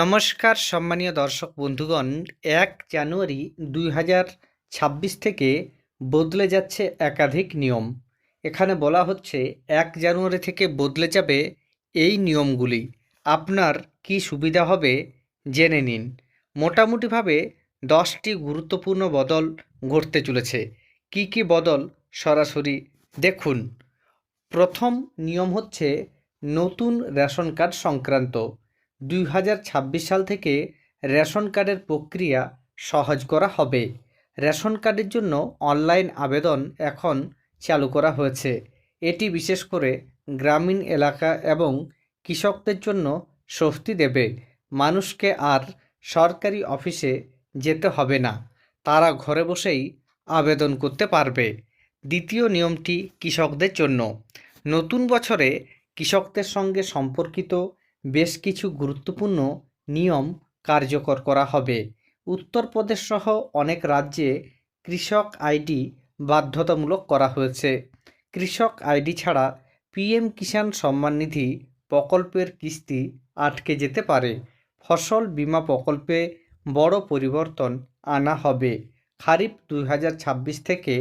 নমস্কার সম্মানীয় দর্শক বন্ধুগণ। 1 জানুয়ারি 2026 থেকে বদলে যাচ্ছে একাধিক নিয়ম। এখানে বলা হচ্ছে 1 জানুয়ারি থেকে বদলে যাবে এই নিয়মগুলি। আপনার কি সুবিধা হবে জেনে নিন। মোটামুটিভাবে 10টি গুরুত্বপূর্ণ বদল ঘটতে চলেছে। কি কি বদল সরাসরি দেখুন। প্রথম নিয়ম হচ্ছে নতুন রেশন কার্ড সংক্রান্ত। 2026 সাল থেকে রেশন কার্ডের প্রক্রিয়া সহজ করা হবে। রেশন কার্ডের জন্য অনলাইন আবেদন এখন চালু করা হয়েছে। এটি বিশেষ করে গ্রামীণ এলাকা এবং কৃষকদের জন্য স্বস্তি দেবে। মানুষকে আর সরকারি অফিসে যেতে হবে না, তারা ঘরে বসেই আবেদন করতে পারবে। দ্বিতীয় নিয়মটি কৃষকদের জন্য। নতুন বছরে কৃষকদের সঙ্গে সম্পর্কিত বেশ কিছু গুরুত্বপূর্ণ নিয়ম কার্যকর করা হবে। উত্তরপ্রদেশ সহ অনেক রাজ্যে কৃষক আইডি বাধ্যতামূলক করা হয়েছে। কৃষক আইডি ছাড়া পিএম কিষাণ সম্মান নিধি প্রকল্পের কিস্তি আটকে যেতে পারে। ফসল বীমা প্রকল্পে বড় পরিবর্তন আনা হবে। খারিফ 2026 থেকে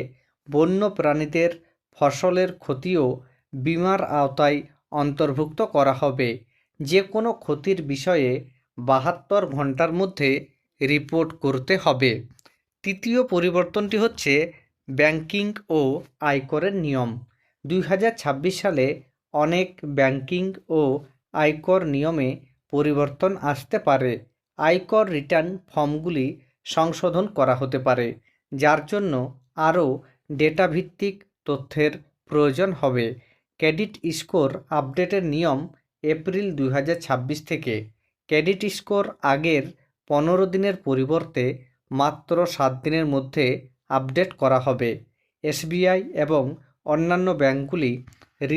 বন্য প্রাণীদের ফসলের ক্ষতিও বীমার আওতায় অন্তর্ভুক্ত করা হবে। যে কোনো ক্ষতির বিষয়ে 72 ঘন্টার মধ্যে রিপোর্ট করতে হবে। তৃতীয় পরিবর্তনটি হচ্ছে ব্যাংকিং ও আয়করের নিয়ম। 2026 সালে অনেক ব্যাংকিং ও আয়কর নিয়মে পরিবর্তন আসতে পারে। আয়কর রিটার্ন ফর্মগুলি সংশোধন করা হতে পারে, যার জন্য আরও ডেটাভিত্তিক তথ্যের প্রয়োজন হবে। ক্রেডিট স্কোর আপডেটের নিয়ম এপ্রিল 2026 থেকে। ক্রেডিট স্কোর আগের 15 দিনের পরিবর্তে মাত্র 7 দিনের মধ্যে আপডেট করা হবে। এসবিআই এবং অন্যান্য ব্যাংকগুলি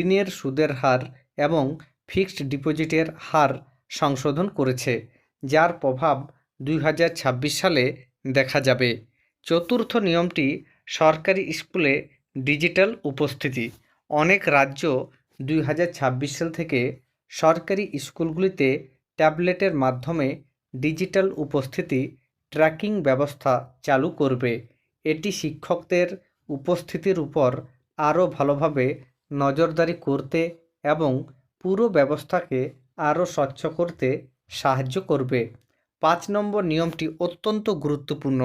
ঋণের সুদের হার এবং ফিক্সড ডিপোজিটের হার সংশোধন করেছে, যার প্রভাব 2026 সালে দেখা যাবে। চতুর্থ নিয়মটি সরকারি স্কুলে ডিজিটাল উপস্থিতি। অনেক রাজ্য 2026 সাল থেকে সরকারি স্কুলগুলিতে ট্যাবলেটের মাধ্যমে ডিজিটাল উপস্থিতি ট্র্যাকিং ব্যবস্থা চালু করবে। এটি শিক্ষকদের উপস্থিতির উপর আরও ভালোভাবে নজরদারি করতে এবং পুরো ব্যবস্থাকে আরও স্বচ্ছ করতে সাহায্য করবে। 5 নম্বর নিয়মটি অত্যন্ত গুরুত্বপূর্ণ।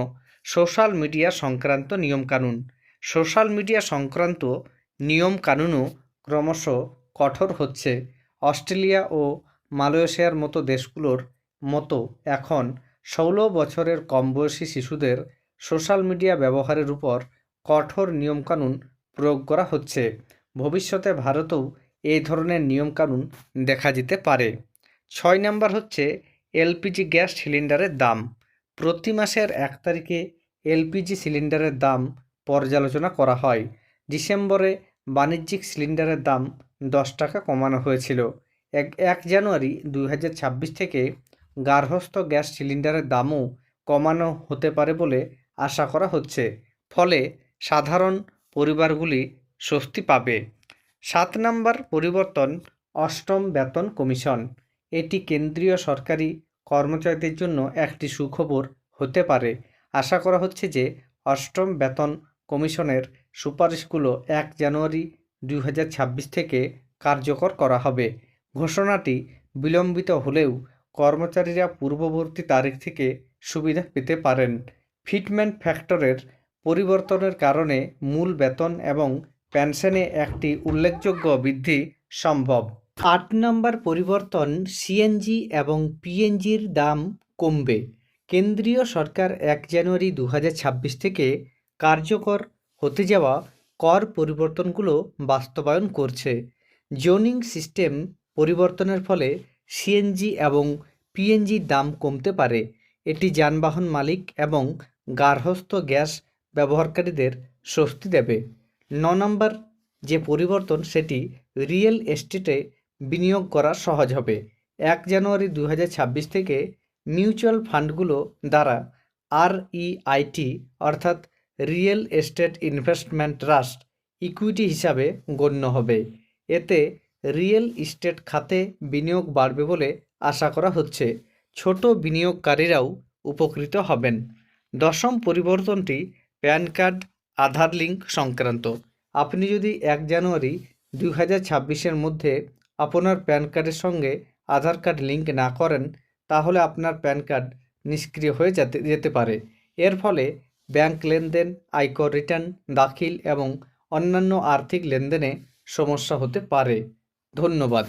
সোশ্যাল মিডিয়া সংক্রান্ত নিয়মকানুন। সোশ্যাল মিডিয়া সংক্রান্ত নিয়মকানুনও ক্রমশ কঠোর হচ্ছে। অস্ট্রেলিয়া ও মালয়েশিয়ার মতো দেশগুলোর মতো এখন 16 বছরের কম বয়সী শিশুদের সোশ্যাল মিডিয়া ব্যবহারের উপর কঠোর নিয়মকানুন প্রয়োগ করা হচ্ছে। ভবিষ্যতে ভারতেও এই ধরনের নিয়মকানুন দেখা যেতে পারে। 6 নম্বর হচ্ছে এলপিজি গ্যাস সিলিন্ডারের দাম। প্রতি মাসের 1 তারিখে এলপিজি সিলিন্ডারের দাম পর্যালোচনা করা হয়। ডিসেম্বরে বাণিজ্যিক সিলিন্ডারের দাম 10 টাকা কমানো হয়েছিল। 1 জানুয়ারি 2026 থেকে গার্হস্থ্য গ্যাস সিলিন্ডারের দামও কমানো হতে পারে বলে আশা করা হচ্ছে। ফলে সাধারণ পরিবারগুলি স্বস্তি পাবে। 7 নম্বর পরিবর্তন অষ্টম বেতন কমিশন। এটি কেন্দ্রীয় সরকারি কর্মচারীদের জন্য একটি সুখবর হতে পারে। আশা করা হচ্ছে যে অষ্টম বেতন কমিশনের সুপারিশগুলো 1 জানুয়ারি 2026 থেকে কার্যকর করা হবে। ঘোষণাটি বিলম্বিত হলেও কর্মচারীরা পূর্ববর্তী তারিখ থেকে সুবিধা পেতে পারেন। ফিটমেন্ট ফ্যাক্টরের পরিবর্তনের কারণে মূল বেতন এবং পেনশনে একটি উল্লেখযোগ্য বৃদ্ধি সম্ভব। 8 নম্বর পরিবর্তন সিএনজি এবং পিএনজির দাম কমবে। কেন্দ্রীয় সরকার 1 জানুয়ারি 2026 থেকে কার্যকর হতে যাওয়া কর পরিবর্তনগুলো বাস্তবায়ন করছে। জোনিং সিস্টেম পরিবর্তনের ফলে সিএনজি এবং পিএনজির দাম কমতে পারে। এটি যানবাহন মালিক এবং গার্হস্থ্য গ্যাস ব্যবহারকারীদের স্বস্তি দেবে। 9 নম্বর যে পরিবর্তন সেটি রিয়েল এস্টেটে বিনিয়োগ করা সহজ হবে। 1 জানুয়ারি 2026 থেকে মিউচুয়াল ফান্ডগুলো দ্বারা আরইআইটি অর্থাৎ real estate investment trust equity হিসাবে গণ্য হবে। এতে রিয়েল এস্টেট খাতে বিনিয়োগ বাড়বে বলে আশা করা হচ্ছে। ছোট বিনিয়োগকারীরাও উপকৃত হবেন। দশম পরিবর্তনটি প্যান কার্ড আধার লিঙ্ক সংক্রান্ত। আপনি যদি 1 জানুয়ারি 2026-এর মধ্যে আপনার প্যান কার্ডের সঙ্গে আধার কার্ড লিঙ্ক না করেন, তাহলে আপনার প্যান কার্ড নিষ্ক্রিয় হয়ে যেতে পারে। এর ফলে ব্যাংক লেনদেন, আয়কর রিটার্ন দাখিল এবং অন্যান্য আর্থিক লেনদেনে সমস্যা হতে পারে। ধন্যবাদ।